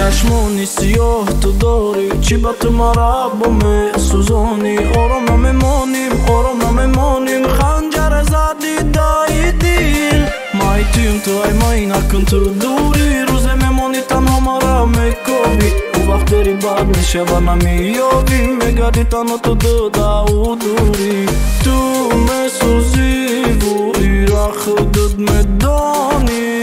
چشمانی سیاه تو داری، چی با تو مرا با سوزانی. آرام نمیمانیم آرام نمیمانیم، خنجر زدی دای دیل. مایتیم تو ای مای نکن تو دوری، روزه میمانی تنها مرا میکوبی. اون وقت داری بد میشه و نمیابی، میگردی تنها تو دودا و دوری. تو میسوزی و ایرا خودت میدانی.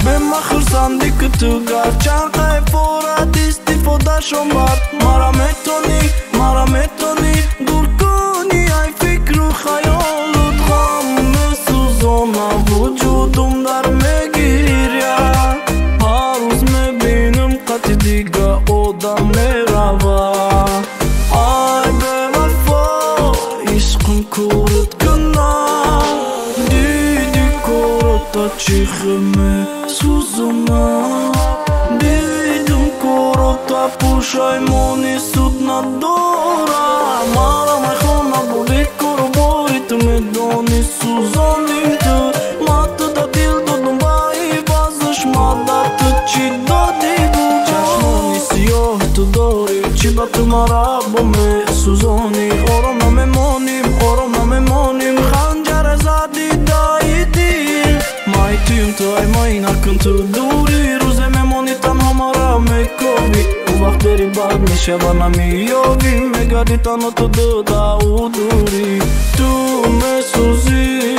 به ما خرسندی که تو گرچن قیفورت استفاده شم بر مرا میتونی دور کنی ای فکر و خیالت. غم میسوزانم وجودم در میگیره، هر روز میبینم قطع دیگه آدم میروه. ای به وفا عشقم کورت کنم، دیدی کورت چیخمه سوزونا. دیدم کورتا پوشایمونی سود ندارم، مرا میخوام بودی کورو باری تو میدانی سوزانیم تو. ما تو دا دیل دادم بایی بازش مادر تو چی دادی بود. چشمانی سیاه تو داری، چی با تو مرا با سوزانی. آرام نمیمانیم آرام نمیمانیم، خنجر زدی دای دیل. مایتیم تو ای مای نکن تو دوری، روزه میمانی تنها مرا میکوبی. اون وقت داری بد میشه و نمیابی، میگردی تنها تو دودا و دوری. تو میسوزی